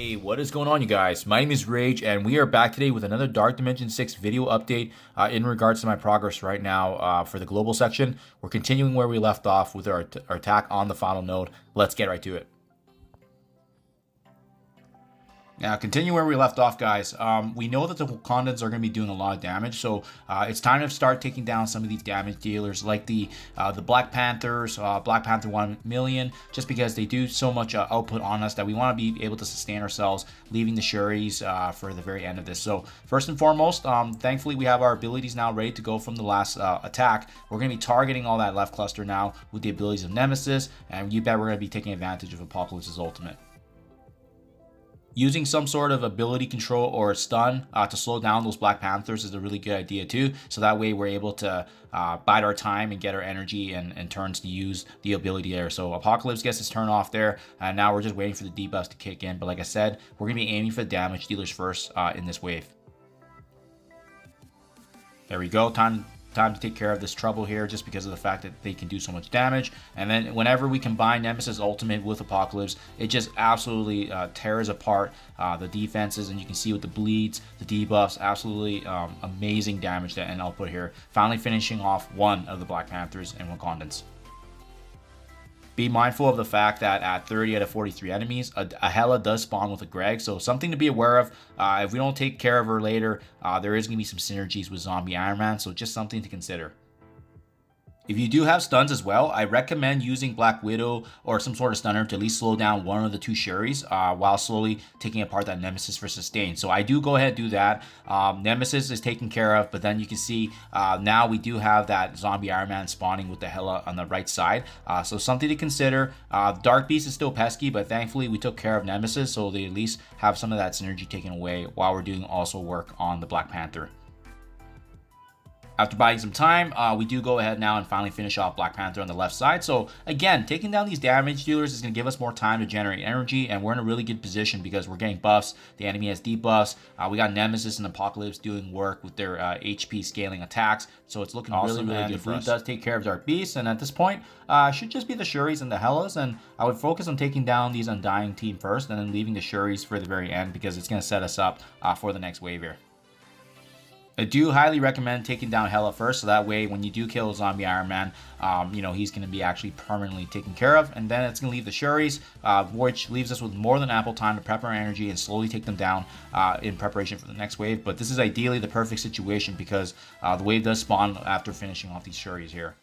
Hey, what is going on, you guys? My name is Rayge, and we are back today with another Dark Dimension 6 video update in regards to my progress right now for the global section. We're continuing where we left off with our attack on the final node. Let's get right to it. Now, continue where we left off, guys. We know that the Wakandans are going to be doing a lot of damage, so it's time to start taking down some of these damage dealers, like the Black Panthers, Black Panther 1 million, just because they do so much output on us that we want to be able to sustain ourselves, leaving the Shuris for the very end of this. So, first and foremost, thankfully we have our abilities now ready to go from the last attack. We're going to be targeting all that left cluster now with the abilities of Nemesis, and you bet we're going to be taking advantage of Apocalypse's ultimate. Using some sort of ability control or a stun to slow down those Black Panthers is a really good idea too. So that way we're able to bide our time and get our energy and turns to use the ability there. So Apocalypse gets his turn off there, and now we're just waiting for the debuffs to kick in. But like I said, we're going to be aiming for the damage dealers first in this wave. There we go. Time to take care of this trouble here, just because of the fact that they can do so much damage. And then whenever we combine Nemesis ultimate with Apocalypse, it just absolutely tears apart the defenses, and you can see with the bleeds, the debuffs, absolutely amazing damage and output here. Finally finishing off one of the Black Panthers and Wakandans. Be mindful of the fact that at 30 out of 43 enemies, a Hela does spawn with a Greg, so something to be aware of. If we don't take care of her later, there is going to be some synergies with Zombie Iron Man, so just something to consider. If you do have stuns as well, I recommend using Black Widow or some sort of stunner to at least slow down one of the two Shuris while slowly taking apart that Nemesis for sustain. So I do go ahead and do that. Nemesis is taken care of, but then you can see now we do have that Zombie Iron Man spawning with the Hela on the right side. So something to consider. Dark Beast is still pesky, but thankfully we took care of Nemesis, so they at least have some of that synergy taken away while we're doing also work on the Black Panther. After buying some time, we do go ahead now and finally finish off Black Panther on the left side. So again, taking down these damage dealers is going to give us more time to generate energy, and we're in a really good position because we're getting buffs. The enemy has debuffs. We got Nemesis and Apocalypse doing work with their HP scaling attacks. So it's looking awesome, really good for us. Does take care of Dark Beast, and at this point, should just be the Shuris and the Helas, and I would focus on taking down these Undying team first, and then leaving the Shuris for the very end because it's going to set us up for the next wave here. I do highly recommend taking down Hela first, so that way when you do kill Zombie Iron Man, he's going to be actually permanently taken care of, and then it's going to leave the Shuris, which leaves us with more than ample time to prep our energy and slowly take them down in preparation for the next wave. But this is ideally the perfect situation because the wave does spawn after finishing off these Shuris here.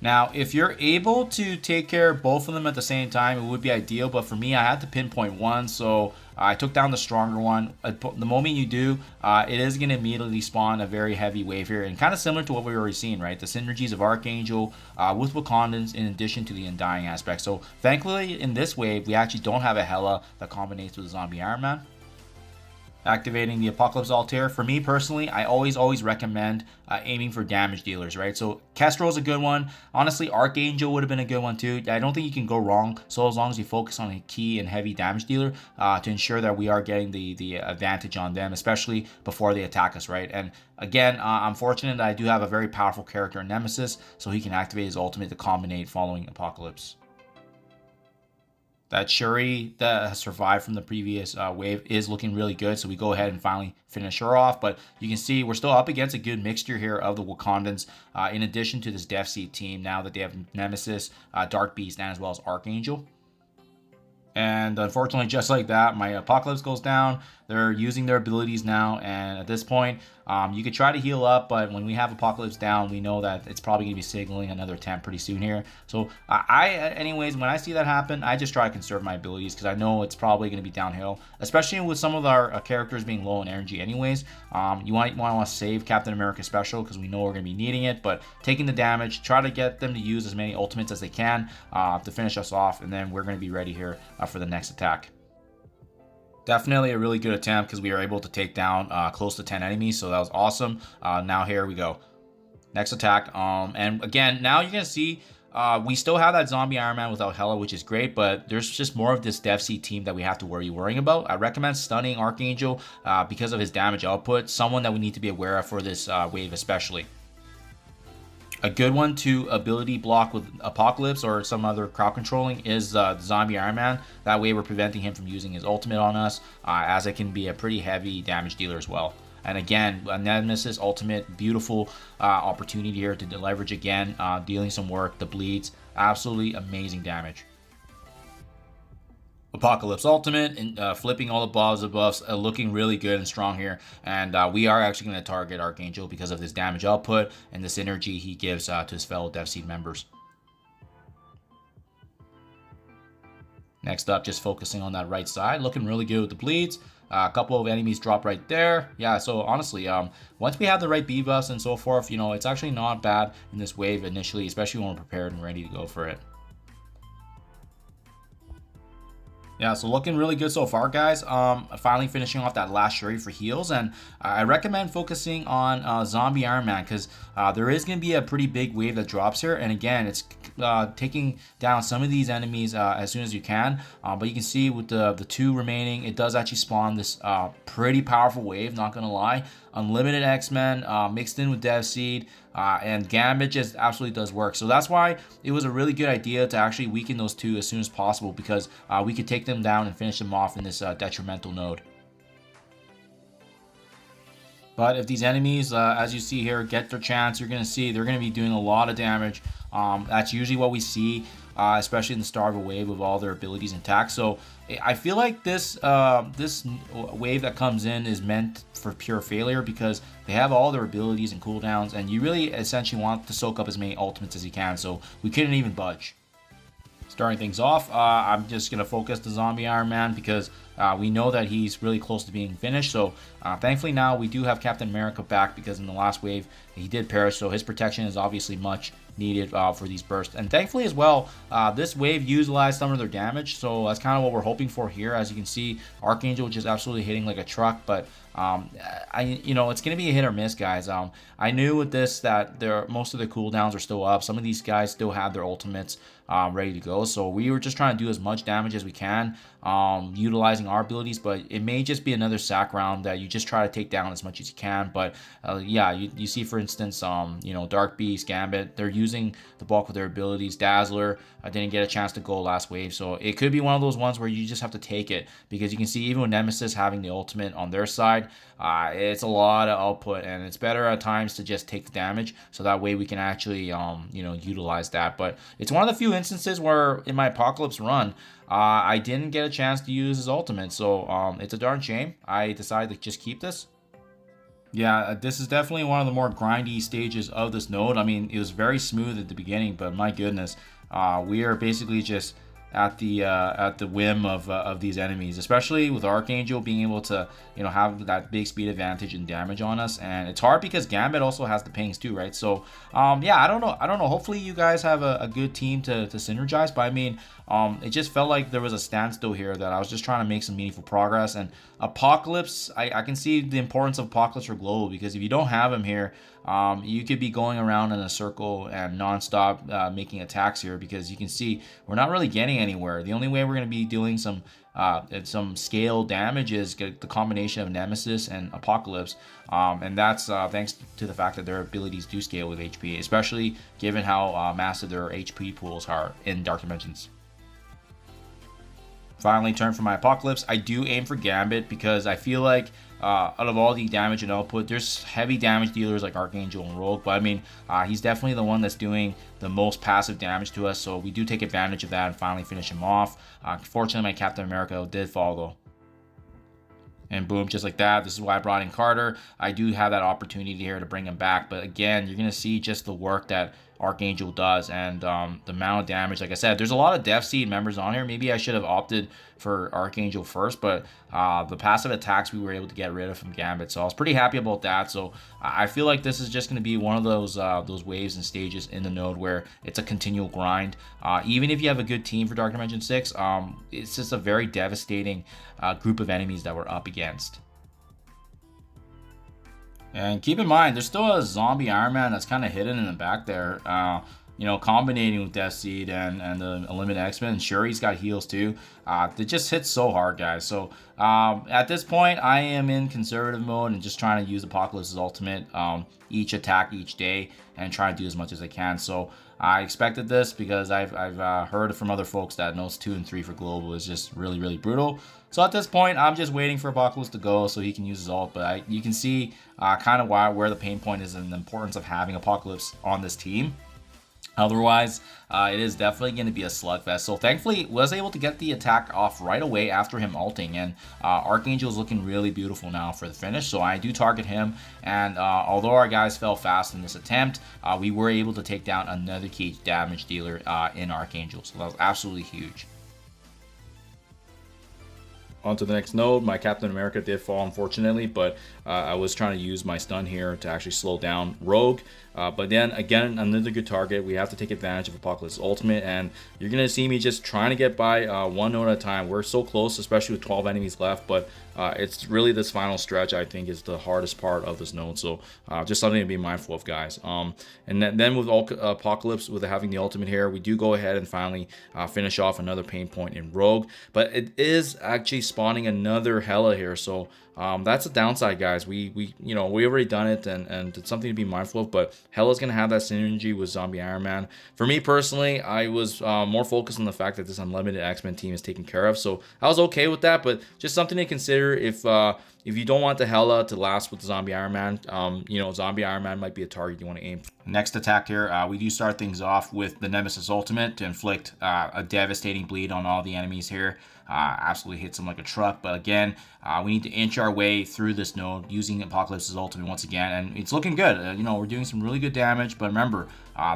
Now, if you're able to take care of both of them at the same time, it would be ideal. But for me, I had to pinpoint one, so I took down the stronger one. The moment you do, it is going to immediately spawn a very heavy wave here. And kind of similar to what we've already seen, right? The synergies of Archangel with Wakandans in addition to the Undying aspect. So thankfully, in this wave, we actually don't have a Hela that combinates with Zombie Iron Man. Activating the Apocalypse ult here. For me personally, I always recommend aiming for damage dealers, right? So Kestrel is a good one. Honestly, Archangel would have been a good one too. I don't think you can go wrong, so as long as you focus on a key and heavy damage dealer to ensure that we are getting the advantage on them, especially before they attack us, right? And again, I'm fortunate that I do have a very powerful character in Nemesis, so he can activate his ultimate to combinate following Apocalypse. That Shuri that has survived from the previous wave is looking really good, so we go ahead and finally finish her off. But you can see we're still up against a good mixture here of the Wakandans, in addition to this Death Seed team now that they have Nemesis, Dark Beast, and as well as Archangel. And unfortunately, just like that, my Apocalypse goes down. They're using their abilities now, and at this point, you could try to heal up, but when we have Apocalypse down, we know that it's probably going to be signaling another attempt pretty soon here. So anyways, when I see that happen, I just try to conserve my abilities because I know it's probably going to be downhill, especially with some of our characters being low in energy anyways. You might want to save Captain America Special because we know we're going to be needing it, but taking the damage, try to get them to use as many ultimates as they can to finish us off, and then we're going to be ready here for the next attack. Definitely a really good attempt because we were able to take down close to 10 enemies, so that was awesome. Now here we go. Next attack. And again, now you're going to see we still have that Zombie Iron Man without Hela, which is great, but there's just more of this Death Seed team that we have to worrying about. I recommend stunning Archangel because of his damage output, someone that we need to be aware of for this wave especially. A good one to ability block with Apocalypse or some other crowd controlling is the Zombie Iron Man. That way we're preventing him from using his ultimate on us, as it can be a pretty heavy damage dealer as well. And again, a Nemesis ultimate, beautiful opportunity here to leverage again, dealing some work, the bleeds, absolutely amazing damage. Apocalypse ultimate and flipping all the buffs, looking really good and strong here. And we are actually going to target Archangel because of this damage output and this energy he gives to his fellow Dev Seed members. Next up, just focusing on that right side, looking really good with the bleeds. A couple of enemies drop right there. Yeah, so honestly, once we have the right buffs and so forth, you know, it's actually not bad in this wave initially, especially when we're prepared and ready to go for it. Yeah, so looking really good so far, guys. Finally finishing off that last Shuri for heals, and I recommend focusing on Zombie Iron Man because there is going to be a pretty big wave that drops here, and again, it's taking down some of these enemies as soon as you can. But you can see with the two remaining, it does actually spawn this pretty powerful wave, not gonna lie. Unlimited X-Men mixed in with Dev Seed, and Gambit just absolutely does work. So that's why it was a really good idea to actually weaken those two as soon as possible, because we could take them down and finish them off in this detrimental node. But if these enemies, as you see here, get their chance, you're going to see they're going to be doing a lot of damage. That's usually what we see, especially in the start of a wave with all their abilities intact. So I feel like this wave that comes in is meant for pure failure because they have all their abilities and cooldowns, and you really essentially want to soak up as many ultimates as you can. So we couldn't even budge. Starting things off, I'm just going to focus the Zombie Iron Man because we know that he's really close to being finished. So thankfully now we do have Captain America back because in the last wave he did perish. So his protection is obviously much needed for these bursts. And thankfully as well, this wave utilized some of their damage. So that's kind of what we're hoping for here. As you can see, Archangel just absolutely hitting like a truck. But you know, it's going to be a hit or miss, guys. I knew with this that most of the cooldowns are still up. Some of these guys still have their ultimates ready to go. So we were just trying to do as much damage as we can, utilizing our abilities. But it may just be another sack round that you just try to take down as much as you can. But yeah, you see, for instance, you know, Dark Beast, Gambit, they're using the bulk of their abilities. Dazzler, I didn't get a chance to go last wave. So it could be one of those ones where you just have to take it, because you can see even with Nemesis having the ultimate on their side, it's a lot of output, and it's better at times to just take the damage, so that way we can actually you know, utilize that. But it's one of the few instances where in my Apocalypse run I didn't get a chance to use his ultimate, so it's a darn shame. I decided to just keep this. Yeah, this is definitely one of the more grindy stages of this node. I mean, it was very smooth at the beginning, but my goodness, we are basically just at the whim of these enemies, especially with Archangel being able to, you know, have that big speed advantage and damage on us. And it's hard because Gambit also has the pings too, right? So yeah, I don't know, hopefully you guys have a good team to synergize. But I mean, it just felt like there was a standstill here, that I was just trying to make some meaningful progress. And Apocalypse, I can see the importance of Apocalypse for global, because if you don't have him here, you could be going around in a circle and non-stop making attacks here, because you can see we're not really getting anywhere. The only way we're going to be doing some scale damage is the combination of Nemesis and Apocalypse, and that's thanks to the fact that their abilities do scale with HP, especially given how massive their HP pools are in Dark Dimensions. Finally, turn for my Apocalypse. I do aim for Gambit because I feel like out of all the damage and output, there's heavy damage dealers like Archangel and Rogue, but I mean, he's definitely the one that's doing the most passive damage to us, so we do take advantage of that and finally finish him off. Fortunately, my Captain America did fall though. And boom, just like that. This is why I brought in Carter. I do have that opportunity here to bring him back. But again, you're going to see just the work that Archangel does, and the amount of damage. Like I said, there's a lot of Dev Seed members on here. Maybe I should have opted for Archangel first, but the passive attacks we were able to get rid of from Gambit. So I was pretty happy about that. So I feel like this is just going to be one of those waves and stages in the node where it's a continual grind. Even if you have a good team for Dark Dimension 6, it's just a very devastating group of enemies that we're up against. And keep in mind, there's still a Zombie Iron Man that's kind of hidden in the back there. you know, combinating with Death Seed and the Unlimited X-Men. And sure, he's got heals too. It just hits so hard, guys. So at this point, I am in conservative mode and just trying to use Apocalypse's ultimate each attack each day and try to do as much as I can. So I expected this because I've heard from other folks that notes 2 and 3 for global is just really, really brutal. So at this point, I'm just waiting for Apocalypse to go so he can use his ult. But you can see kind of where the pain point is and the importance of having Apocalypse on this team. Otherwise, it is definitely going to be a slugfest. So thankfully, was able to get the attack off right away after him ulting. And Archangel is looking really beautiful now for the finish. So I do target him. And although our guys fell fast in this attempt, we were able to take down another key damage dealer in Archangel. So that was absolutely huge. On to the next node. My Captain America did fall, unfortunately, but I was trying to use my stun here to actually slow down Rogue. But then, again, another good target. We have to take advantage of Apocalypse's ultimate, and you're going to see me just trying to get by one node at a time. We're so close, especially with 12 enemies left, but it's really this final stretch, I think, is the hardest part of this node. So just something to be mindful of, guys. And then with Apocalypse, with having the ultimate here, we do go ahead and finally finish off another pain point in Rogue. But it is actually spawning another Hela here, so that's a downside, guys. We already done it, and it's something to be mindful of. But Hela's gonna have that synergy with Zombie Iron Man. For me personally, I was more focused on the fact that this Unlimited X-Men team is taken care of, so I was okay with that. But just something to consider if you don't want the Hela to last with the Zombie Iron Man, Zombie Iron Man might be a target you want to aim for. Next attack here, we do start things off with the Nemesis ultimate to inflict a devastating bleed on all the enemies here. Absolutely hits them like a truck. But again, we need to inch our way through this node using Apocalypse's ultimate once again, and it's looking good. We're doing some really good damage. But remember,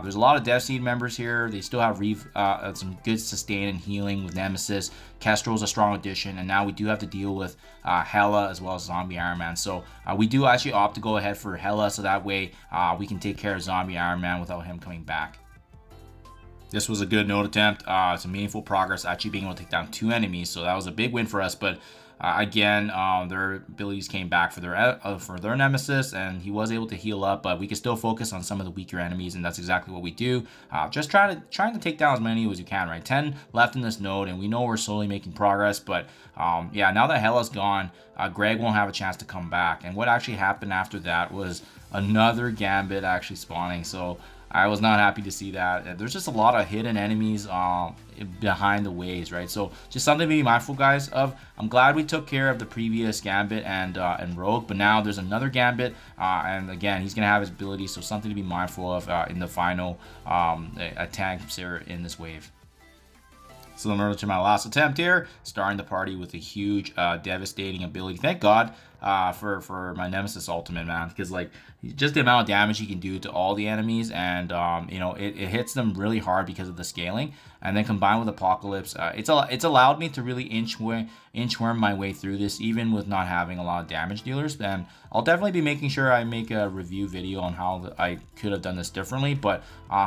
there's a lot of Death Seed members here. They still have some good sustain and healing with Nemesis. Kestrel's a strong addition, and now we do have to deal with Hela as well as Zombie Iron Man. So we do actually opt to go ahead for Hela, so that way we can take care of Zombie Iron Man without him coming back. This was a good node attempt. Some meaningful progress, actually being able to take down 2 enemies, so that was a big win for us. But again, their abilities came back for their Nemesis, and he was able to heal up. But we can still focus on some of the weaker enemies, and that's exactly what we do. Just trying to take down as many as you can. Right, 10 left in this node, and we know we're slowly making progress. But yeah, now that Hela's gone, Greg won't have a chance to come back. And what actually happened after that was another Gambit actually spawning. So I was not happy to see that. There's just a lot of hidden enemies behind the waves, right? So just something to be mindful, guys, of. I'm glad we took care of the previous Gambit and Rogue, but now there's another Gambit, and again, he's gonna have his ability, so something to be mindful of in the final attacks here in this wave. Similar to my last attempt here, starting the party with a huge, devastating ability. Thank God for my Nemesis ultimate, man, because like just the amount of damage he can do to all the enemies, and it hits them really hard because of the scaling. And then combined with Apocalypse, it's allowed me to really inchworm my way through this, even with not having a lot of damage dealers. And I'll definitely be making sure I make a review video on how I could have done this differently. But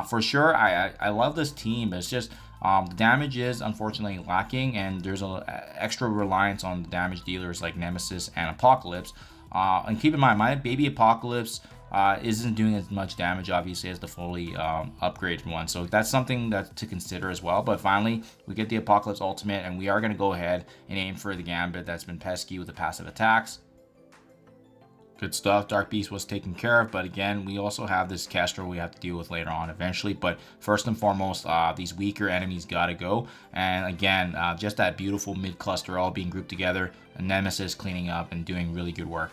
for sure, I love this team. It's just the damage is unfortunately lacking, and there's an extra reliance on the damage dealers like Nemesis and Apocalypse. And keep in mind, my baby Apocalypse isn't doing as much damage, obviously, as the fully upgraded one. So that's something to consider as well. But finally, we get the Apocalypse ultimate, and we are going to go ahead and aim for the Gambit that's been pesky with the passive attacks. Good stuff. Dark Beast was taken care of, but again, we also have this Kestrel we have to deal with later on eventually. But first and foremost, these weaker enemies gotta go. And again, just that beautiful mid-cluster all being grouped together. A Nemesis cleaning up and doing really good work.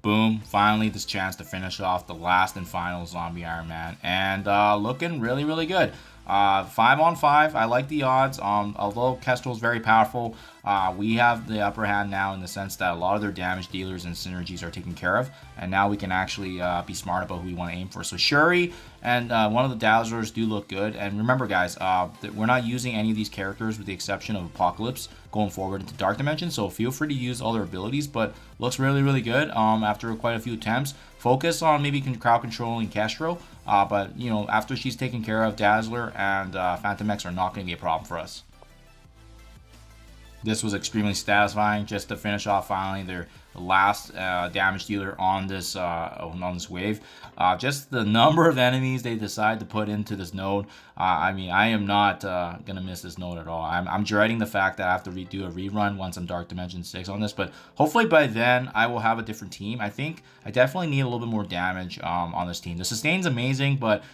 Boom, finally this chance to finish off the last and final Zombie Iron Man. And looking really, really good. 5 on 5, I like the odds. Although Kestrel is very powerful, we have the upper hand now in the sense that a lot of their damage dealers and synergies are taken care of, and now we can actually be smart about who we want to aim for. So Shuri and one of the Dazzlers do look good. And remember, guys, we're not using any of these characters with the exception of Apocalypse going forward into Dark Dimension, so feel free to use all their abilities, but looks really, really good after quite a few attempts. Focus on maybe crowd controlling Kestrel, but after she's taken care of, Dazzler and Phantom X are not going to be a problem for us. This was extremely satisfying just to finish off finally their the last damage dealer on this wave. Just the number of enemies they decide to put into this node. I mean, I am not gonna miss this node at all. I'm dreading the fact that I have to do a rerun once I'm Dark Dimension 6 on this, but hopefully by then I will have a different team. I think I definitely need a little bit more damage on this team. The sustain's amazing, but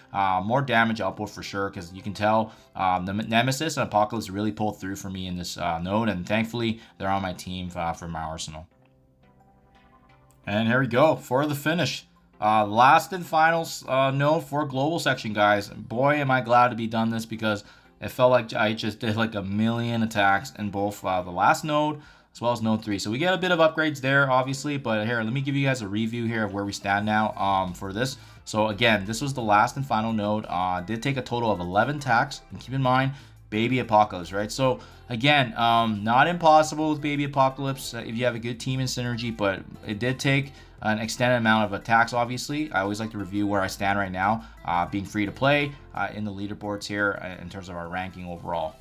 more damage output for sure, because you can tell the Nemesis and Apocalypse really pulled through for me in this node, and thankfully they're on my team for my arsenal. And here we go for the finish. Last and final node for global section, guys. Boy, am I glad to be done this, because it felt like I just did like a million attacks in both the last node as well as node 3. So we get a bit of upgrades there, obviously. But here, let me give you guys a review here of where we stand now for this. So again, this was the last and final node. Did take a total of 11 attacks. And keep in mind, Baby Apocalypse, right? So again, not impossible with Baby Apocalypse if you have a good team and synergy, but it did take an extended amount of attacks, obviously. I always like to review where I stand right now, being free to play in the leaderboards here in terms of our ranking overall.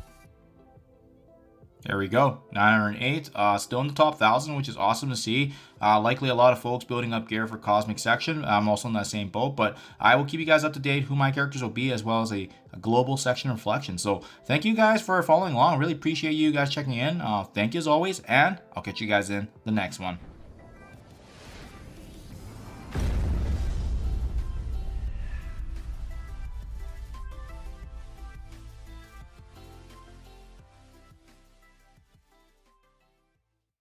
There we go, 908, still in the top 1,000, which is awesome to see. Likely a lot of folks building up gear for Cosmic Section. I'm also in that same boat, but I will keep you guys up to date who my characters will be, as well as a global section reflection. So thank you guys for following along. Really appreciate you guys checking in. Thank you as always, and I'll catch you guys in the next one.